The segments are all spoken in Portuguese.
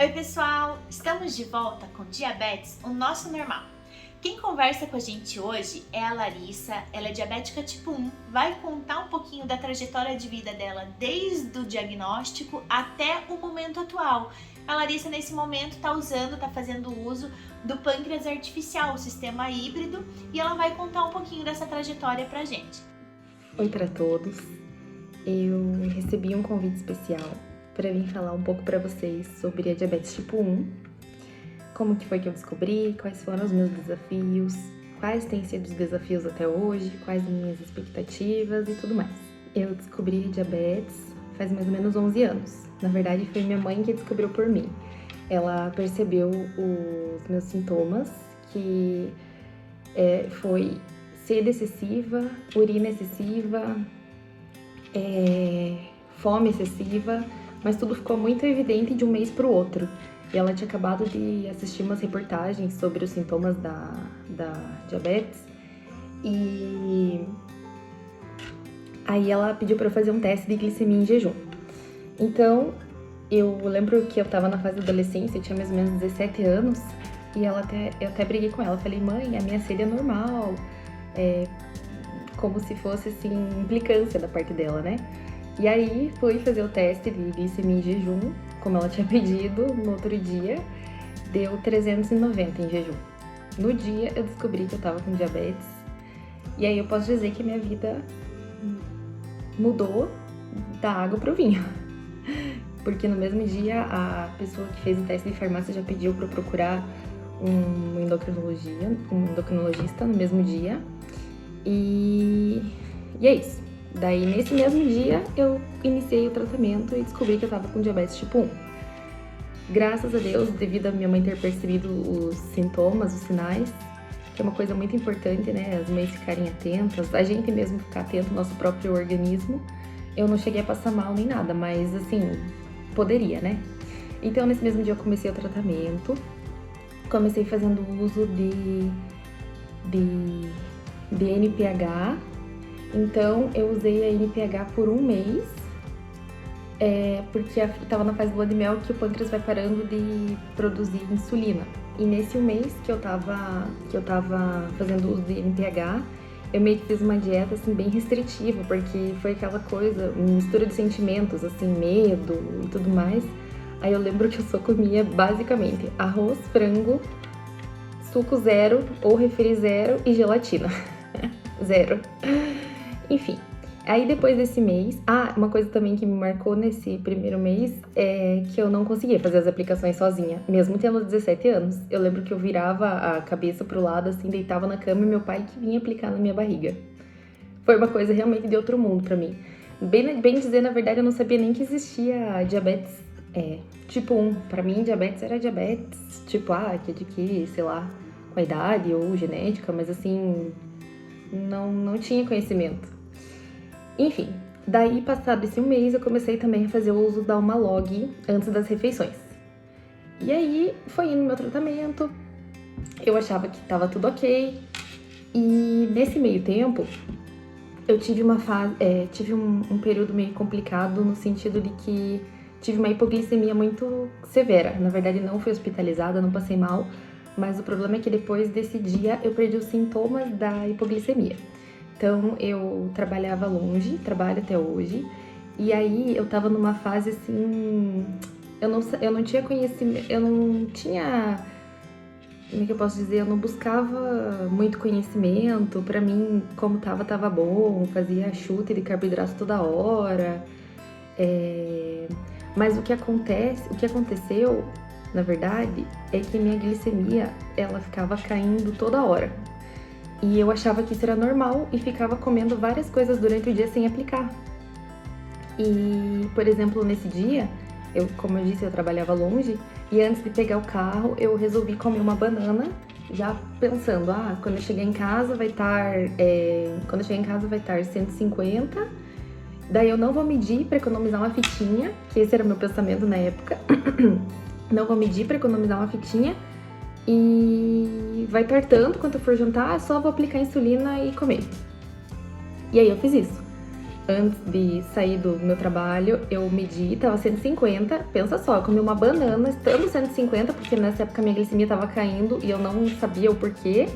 Oi pessoal, estamos de volta com Diabetes, o nosso normal. Quem conversa com a gente hoje é a Larissa, ela é diabética tipo 1, vai contar um pouquinho da trajetória de vida dela desde o diagnóstico até o momento atual. A Larissa nesse momento está fazendo uso do pâncreas artificial, o sistema híbrido, e ela vai contar um pouquinho dessa trajetória pra gente. Oi para todos, eu recebi um convite especial para vir falar um pouco para vocês sobre a diabetes tipo 1, como que foi que eu descobri, quais foram os meus desafios, quais têm sido os desafios até hoje, quais minhas expectativas e tudo mais. Eu descobri a diabetes faz mais ou menos 11 anos. Na verdade, foi minha mãe que descobriu por mim. Ela percebeu os meus sintomas, que foi sede excessiva, urina excessiva, fome excessiva, mas tudo ficou muito evidente de um mês para o outro. E ela tinha acabado de assistir umas reportagens sobre os sintomas da diabetes e aí ela pediu para eu fazer um teste de glicemia em jejum. Então, eu lembro que eu estava na fase da adolescência, eu tinha mais ou menos 17 anos, e eu até briguei com ela. Falei, mãe, a minha sede é normal, como se fosse, assim, implicância da parte dela, né? E aí, fui fazer o teste de glicemia em jejum, como ela tinha pedido, no outro dia, deu 390 em jejum. No dia, eu descobri que eu tava com diabetes, e aí eu posso dizer que a minha vida mudou da água pro vinho. Porque no mesmo dia, a pessoa que fez o teste de farmácia já pediu para eu procurar um endocrinologista no mesmo dia. E é isso. Daí, nesse mesmo dia, eu iniciei o tratamento e descobri que eu tava com diabetes tipo 1. Graças a Deus, devido a minha mãe ter percebido os sintomas, os sinais, que é uma coisa muito importante, né? As mães ficarem atentas, a gente mesmo ficar atento ao nosso próprio organismo. Eu não cheguei a passar mal nem nada, mas assim, poderia, né? Então, nesse mesmo dia eu comecei o tratamento, comecei fazendo uso de NPH. Então, eu usei a NPH por um mês, porque estava na fase de lua de mel que o pâncreas vai parando de produzir insulina. E nesse mês que eu tava fazendo uso de NPH, eu meio que fiz uma dieta, assim, bem restritiva, porque foi aquela coisa, mistura de sentimentos, assim, medo e tudo mais. Aí eu lembro que eu só comia, basicamente, arroz, frango, suco zero ou refri zero e gelatina. Zero. Enfim, aí depois desse mês... uma coisa também que me marcou nesse primeiro mês é que eu não conseguia fazer as aplicações sozinha, mesmo tendo 17 anos. Eu lembro que eu virava a cabeça pro lado, assim, deitava na cama e meu pai que vinha aplicar na minha barriga. Foi uma coisa realmente de outro mundo pra mim. Bem dizer, na verdade, eu não sabia nem que existia diabetes tipo 1. Pra mim, diabetes era diabetes tipo que adquire, sei lá, com a idade ou genética, mas assim, não tinha conhecimento. Enfim, daí passado esse mês eu comecei também a fazer o uso da Humalog antes das refeições. E aí foi indo meu tratamento, eu achava que tava tudo ok. E nesse meio tempo eu tive um período meio complicado no sentido de que tive uma hipoglicemia muito severa. Na verdade não fui hospitalizada, não passei mal, mas o problema é que depois desse dia eu perdi os sintomas da hipoglicemia. Então, eu trabalhava longe, trabalho até hoje, e aí eu tava numa fase assim, eu não tinha conhecimento, como é que eu posso dizer, eu não buscava muito conhecimento. Pra mim, como tava bom, fazia chute de carboidrato toda hora, mas o que aconteceu, na verdade, é que minha glicemia, ela ficava caindo toda hora. E eu achava que isso era normal e ficava comendo várias coisas durante o dia sem aplicar. E, por exemplo, nesse dia, como eu disse, eu trabalhava longe, e antes de pegar o carro, eu resolvi comer uma banana, já pensando, quando eu chegar em casa vai estar 150, daí eu não vou medir para economizar uma fitinha, que esse era o meu pensamento na época, não vou medir para economizar uma fitinha, e vai estar tanto quanto eu for jantar, só vou aplicar insulina e comer. E aí eu fiz isso. Antes de sair do meu trabalho, eu medi, tava 150. Pensa só, eu comi uma banana estando 150, porque nessa época minha glicemia tava caindo e eu não sabia o porquê.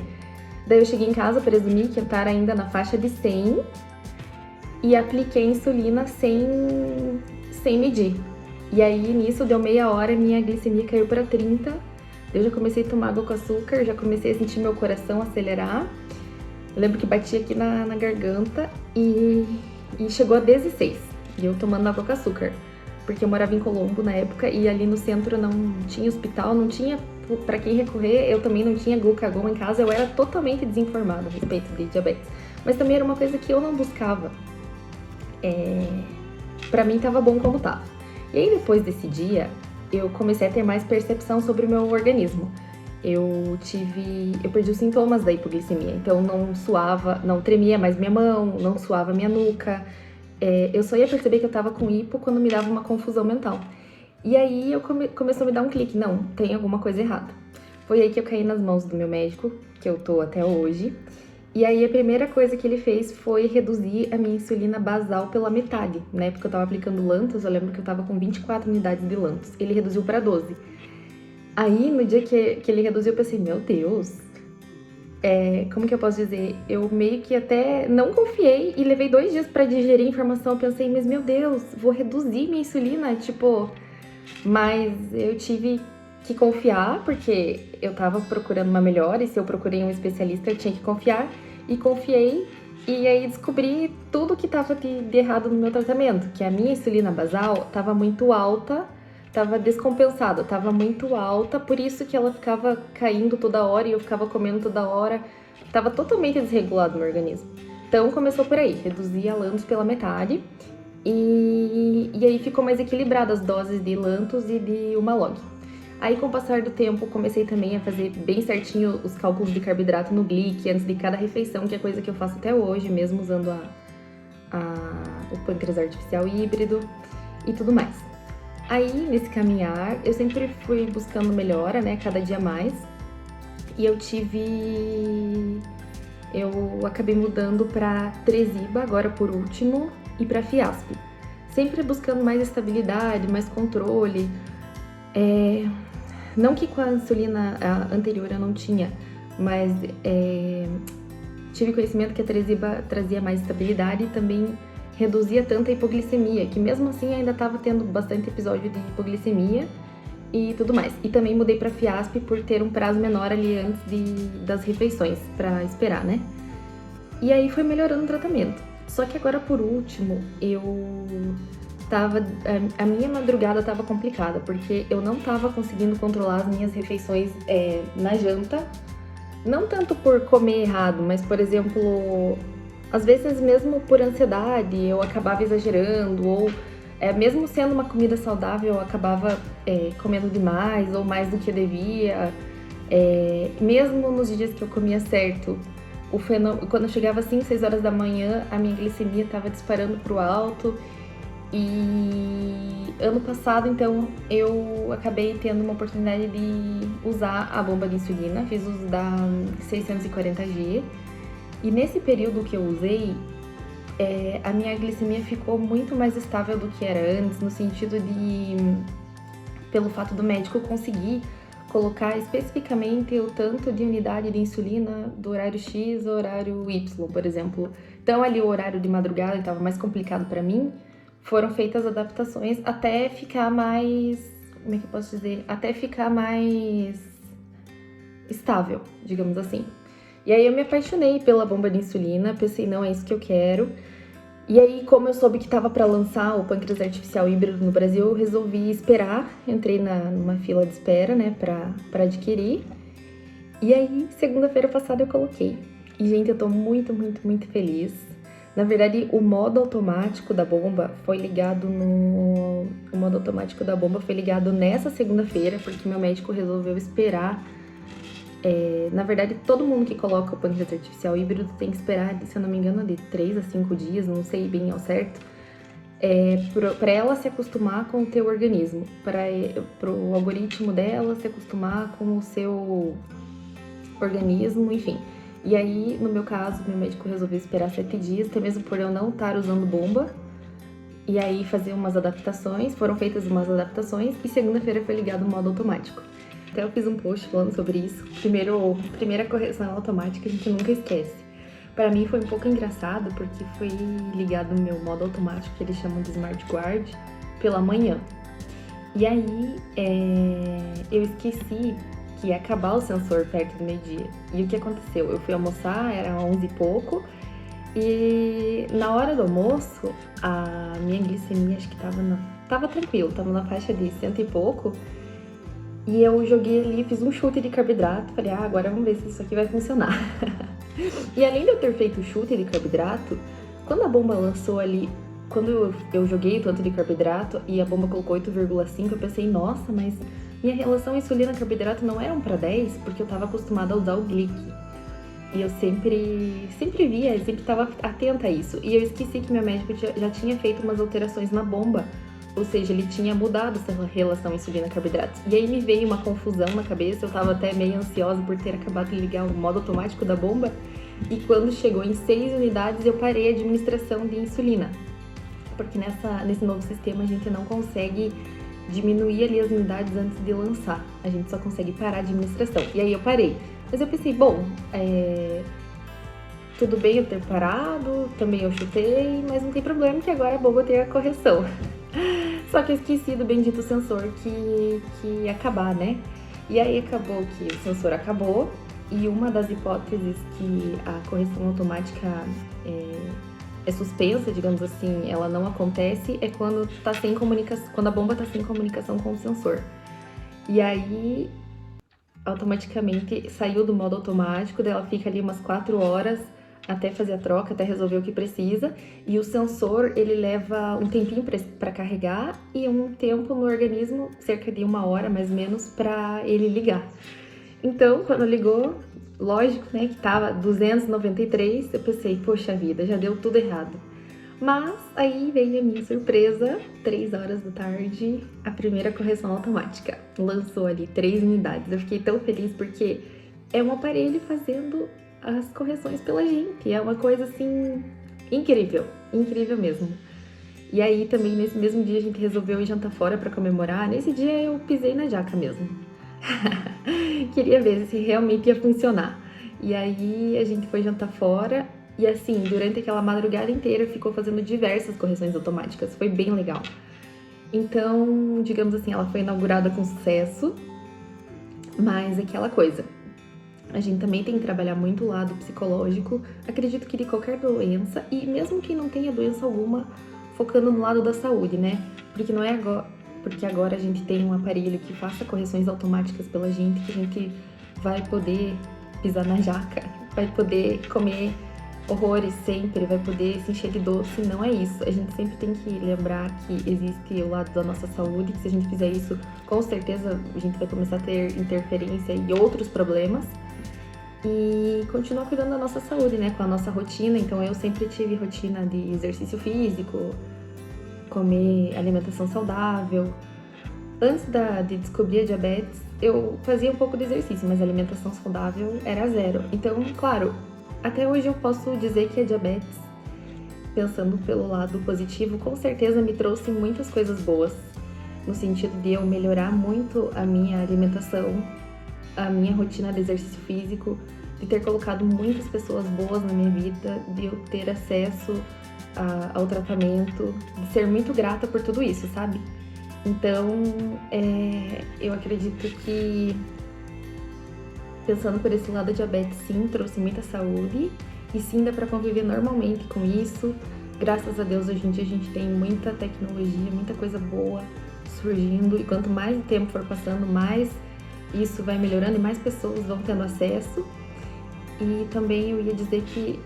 Daí eu cheguei em casa, presumi que eu tava ainda na faixa de 100 e apliquei insulina sem medir. E aí, nisso, deu meia hora, minha glicemia caiu para 30. Eu já comecei a tomar água com açúcar, já comecei a sentir meu coração acelerar. Eu lembro que batia aqui na garganta e chegou a 16. E eu tomando água com açúcar. Porque eu morava em Colombo na época e ali no centro não tinha hospital, não tinha para quem recorrer. Eu também não tinha glucagon em casa, eu era totalmente desinformada a respeito de diabetes. Mas também era uma coisa que eu não buscava. Pra mim tava bom como tava. E aí depois desse dia, eu comecei a ter mais percepção sobre o meu organismo. Eu perdi os sintomas da hipoglicemia, então não suava, não tremia mais minha mão, não suava minha nuca. Eu só ia perceber que eu tava com hipo quando me dava uma confusão mental. E aí começou a me dar um clique, não, tem alguma coisa errada. Foi aí que eu caí nas mãos do meu médico, que eu tô até hoje. E aí a primeira coisa que ele fez foi reduzir a minha insulina basal pela metade. Na época eu tava aplicando Lantus, eu lembro que eu tava com 24 unidades de Lantus. Ele reduziu para 12. Aí, no dia que ele reduziu, eu pensei, meu Deus, como que eu posso dizer? Eu meio que até não confiei e levei 2 dias pra digerir a informação. Eu pensei, mas meu Deus, vou reduzir minha insulina, tipo... Mas eu tive que confiar, porque eu tava procurando uma melhora, e se eu procurei um especialista, eu tinha que confiar. E confiei, e aí descobri tudo que tava de errado no meu tratamento, que a minha insulina basal tava muito alta, tava descompensada, tava muito alta, por isso que ela ficava caindo toda hora e eu ficava comendo toda hora, tava totalmente desregulado no meu organismo. Então começou por aí, reduzir a Lantus pela metade, e aí ficou mais equilibrada as doses de Lantus e de Humalog. Aí, com o passar do tempo, comecei também a fazer bem certinho os cálculos de carboidrato no glic antes de cada refeição, que é coisa que eu faço até hoje, mesmo usando o pâncreas artificial híbrido e tudo mais. Aí, nesse caminhar, eu sempre fui buscando melhora, né, cada dia mais. E eu acabei mudando para Tresiba, agora por último, e para Fiasp. Sempre buscando mais estabilidade, mais controle. Não que com a insulina anterior eu não tinha, mas tive conhecimento que a Tresiba trazia mais estabilidade e também reduzia tanto a hipoglicemia, que mesmo assim ainda estava tendo bastante episódio de hipoglicemia e tudo mais. E também mudei para Fiasp por ter um prazo menor ali antes das refeições, para esperar, né? E aí foi melhorando o tratamento. Só que agora, por último, a minha madrugada estava complicada, porque eu não estava conseguindo controlar as minhas refeições na janta. Não tanto por comer errado, mas, por exemplo, às vezes mesmo por ansiedade, eu acabava exagerando, ou mesmo sendo uma comida saudável, eu acabava comendo demais, ou mais do que devia. Mesmo nos dias que eu comia certo, quando eu chegava assim, 6 horas da manhã, a minha glicemia estava disparando para o alto. E ano passado, então, eu acabei tendo uma oportunidade de usar a bomba de insulina, fiz uso da 640G. E nesse período que eu usei, a minha glicemia ficou muito mais estável do que era antes, no sentido pelo fato do médico conseguir colocar especificamente o tanto de unidade de insulina do horário X ao horário Y, por exemplo. Então, ali o horário de madrugada estava mais complicado para mim. Foram feitas adaptações até ficar mais, como é que eu posso dizer? Até ficar mais estável, digamos assim. E aí eu me apaixonei pela bomba de insulina, pensei, não, é isso que eu quero. E aí, como eu soube que estava para lançar o pâncreas artificial híbrido no Brasil, eu resolvi esperar, entrei numa fila de espera, né, para adquirir. E aí, segunda-feira passada eu coloquei. E, gente, eu tô muito, muito, muito feliz. Na verdade, o modo automático da bomba foi ligado nessa segunda-feira, porque meu médico resolveu esperar. Na verdade, todo mundo que coloca o pâncreas artificial híbrido tem que esperar, se eu não me engano, de 3 a 5 dias, não sei bem ao certo, para ela se acostumar com o teu organismo, para o algoritmo dela se acostumar com o seu organismo, enfim. E aí, no meu caso, meu médico resolveu esperar 7 dias, até mesmo por eu não estar usando bomba. E aí fazer umas adaptações, foram feitas umas adaptações e segunda-feira foi ligado o modo automático. Até eu fiz um post falando sobre isso. Primeira correção automática a gente nunca esquece. Para mim foi um pouco engraçado porque foi ligado o meu modo automático, que eles chamam de Smart Guard, pela manhã. E aí eu esqueci que ia acabar o sensor perto do meio-dia. E o que aconteceu? Eu fui almoçar, era 11 e pouco, e na hora do almoço, a minha glicemia acho que tava tranquilo, tava na faixa de 100 e pouco. E eu joguei ali, fiz um chute de carboidrato, falei, agora vamos ver se isso aqui vai funcionar. E além de eu ter feito o chute de carboidrato, quando a bomba lançou ali, quando eu joguei o tanto de carboidrato e a bomba colocou 8,5, eu pensei, nossa, mas minha relação insulina-carboidrato não era 1 para 10, porque eu tava acostumada a usar o Glic. E eu sempre via, eu sempre estava atenta a isso. E eu esqueci que meu médico já tinha feito umas alterações na bomba. Ou seja, ele tinha mudado essa relação insulina-carboidrato. E aí me veio uma confusão na cabeça, eu tava até meio ansiosa por ter acabado de ligar o modo automático da bomba. E quando chegou em 6 unidades, eu parei a administração de insulina. Porque nesse novo sistema a gente não consegue diminuir ali as unidades antes de lançar. A gente só consegue parar a administração. E aí eu parei. Mas eu pensei, bom, tudo bem eu ter parado, também eu chutei, mas não tem problema que agora a bomba tem a correção. Só que eu esqueci do bendito sensor que ia acabar, né? E aí acabou que o sensor acabou, e uma das hipóteses que a correção automática é suspensa, digamos assim, ela não acontece, é quando quando a bomba tá sem comunicação com o sensor. E aí automaticamente saiu do modo automático, daí ela fica ali umas 4 horas até fazer a troca, até resolver o que precisa, e o sensor ele leva um tempinho para carregar e um tempo no organismo, cerca de 1 hora mais ou menos, para ele ligar. Então, quando ligou, lógico, né, que tava 293, eu pensei, poxa vida, já deu tudo errado. Mas aí veio a minha surpresa, 3 horas da tarde, a primeira correção automática. Lançou ali 3 unidades. Eu fiquei tão feliz porque é um aparelho fazendo as correções pela gente. É uma coisa assim incrível, incrível mesmo. E aí também nesse mesmo dia a gente resolveu ir jantar fora para comemorar. Nesse dia eu pisei na jaca mesmo. Queria ver se realmente ia funcionar. E aí a gente foi jantar fora. E assim, durante aquela madrugada inteira ficou fazendo diversas correções automáticas. Foi bem legal. Então, digamos assim, ela foi inaugurada com sucesso. Mas aquela coisa, a gente também tem que trabalhar muito o lado psicológico. Acredito que de qualquer doença, e mesmo quem não tenha doença alguma, focando no lado da saúde, né? Porque não é agora, porque agora a gente tem um aparelho que faça correções automáticas pela gente, que a gente vai poder pisar na jaca, vai poder comer horrores sempre, vai poder se encher de doce. Não é isso. A gente sempre tem que lembrar que existe o lado da nossa saúde, que se a gente fizer isso, com certeza a gente vai começar a ter interferência e outros problemas. E continuar cuidando da nossa saúde, né, com a nossa rotina. Então eu sempre tive rotina de exercício físico, comer alimentação saudável. Antes de descobrir a diabetes, eu fazia um pouco de exercício, mas a alimentação saudável era 0. Então, claro, até hoje eu posso dizer que a diabetes, pensando pelo lado positivo, com certeza me trouxe muitas coisas boas, no sentido de eu melhorar muito a minha alimentação, a minha rotina de exercício físico, de ter colocado muitas pessoas boas na minha vida, de eu ter acesso ao tratamento, de ser muito grata por tudo isso, sabe? Então, eu acredito que, pensando por esse lado, a diabetes sim trouxe muita saúde e sim dá para conviver normalmente com isso. Graças a Deus, hoje em dia a gente tem muita tecnologia, muita coisa boa surgindo, e quanto mais o tempo for passando, mais isso vai melhorando e mais pessoas vão tendo acesso. E também eu ia dizer que,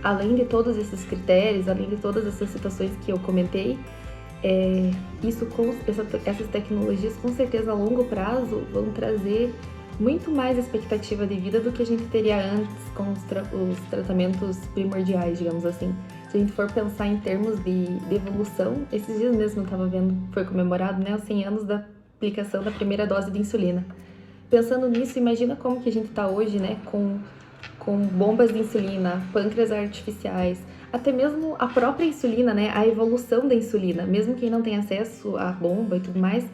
além de todos esses critérios, além de todas essas situações que eu comentei, essas tecnologias com certeza a longo prazo vão trazer muito mais expectativa de vida do que a gente teria antes com os tratamentos primordiais, digamos assim. Se a gente for pensar em termos de evolução, esses dias mesmo eu estava vendo, foi comemorado, né, os 100 anos da aplicação da primeira dose de insulina. Pensando nisso, imagina como que a gente está hoje, né, com com bombas de insulina, pâncreas artificiais, até mesmo a própria insulina, né? A evolução da insulina. Mesmo quem não tem acesso à bomba e tudo mais,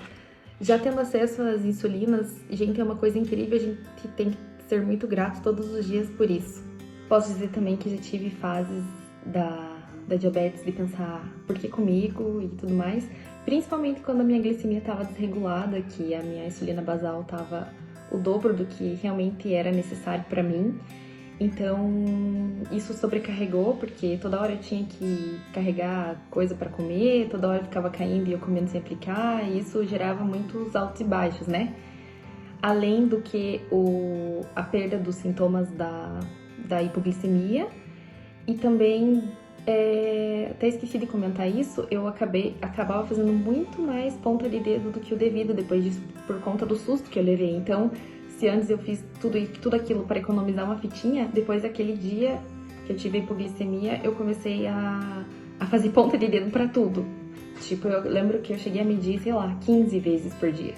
já tendo acesso às insulinas, gente, é uma coisa incrível, a gente tem que ser muito grato todos os dias por isso. Posso dizer também que já tive fases da diabetes de pensar por que comigo e tudo mais, principalmente quando a minha glicemia estava desregulada, que a minha insulina basal estava o dobro do que realmente era necessário para mim. Então, isso sobrecarregou, porque toda hora eu tinha que carregar coisa para comer, toda hora eu ficava caindo e eu comendo sem aplicar, e isso gerava muitos altos e baixos, né? Além do que a perda dos sintomas da hipoglicemia, e também, até esqueci de comentar isso, eu acabava fazendo muito mais ponta de dedo do que o devido depois disso, por conta do susto que eu levei. Então, se antes eu fiz tudo aquilo para economizar uma fitinha, depois daquele dia que eu tive hipoglicemia, eu comecei a fazer ponta de dedo para tudo. Tipo, eu lembro que eu cheguei a medir, sei lá, 15 vezes por dia.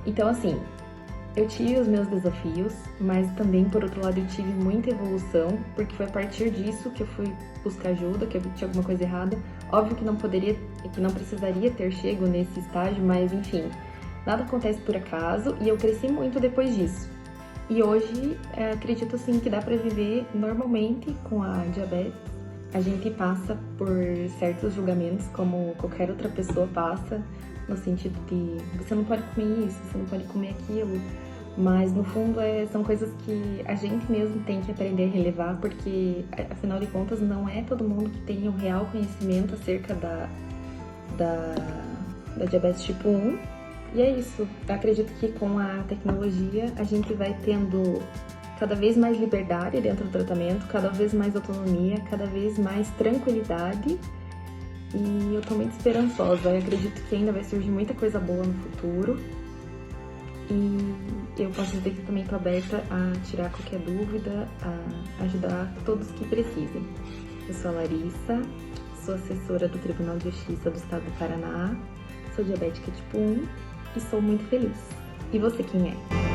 Então, assim, eu tive os meus desafios, mas também, por outro lado, eu tive muita evolução, porque foi a partir disso que eu fui buscar ajuda, que eu tinha alguma coisa errada. Óbvio que não precisaria ter chego nesse estágio, mas enfim, nada acontece por acaso e eu cresci muito depois disso. E hoje, acredito sim que dá pra viver normalmente com a diabetes. A gente passa por certos julgamentos como qualquer outra pessoa passa, no sentido de você não pode comer isso, você não pode comer aquilo. Mas no fundo são coisas que a gente mesmo tem que aprender a relevar, porque afinal de contas não é todo mundo que tem um real conhecimento acerca da diabetes tipo 1. E é isso, eu acredito que com a tecnologia a gente vai tendo cada vez mais liberdade dentro do tratamento, cada vez mais autonomia, cada vez mais tranquilidade. E eu tô muito esperançosa, eu acredito que ainda vai surgir muita coisa boa no futuro. E eu posso dizer que também tô aberta a tirar qualquer dúvida, a ajudar todos que precisem. Eu sou a Larissa, sou assessora do Tribunal de Justiça do Estado do Paraná, sou diabética tipo 1 e sou muito feliz. E você quem é?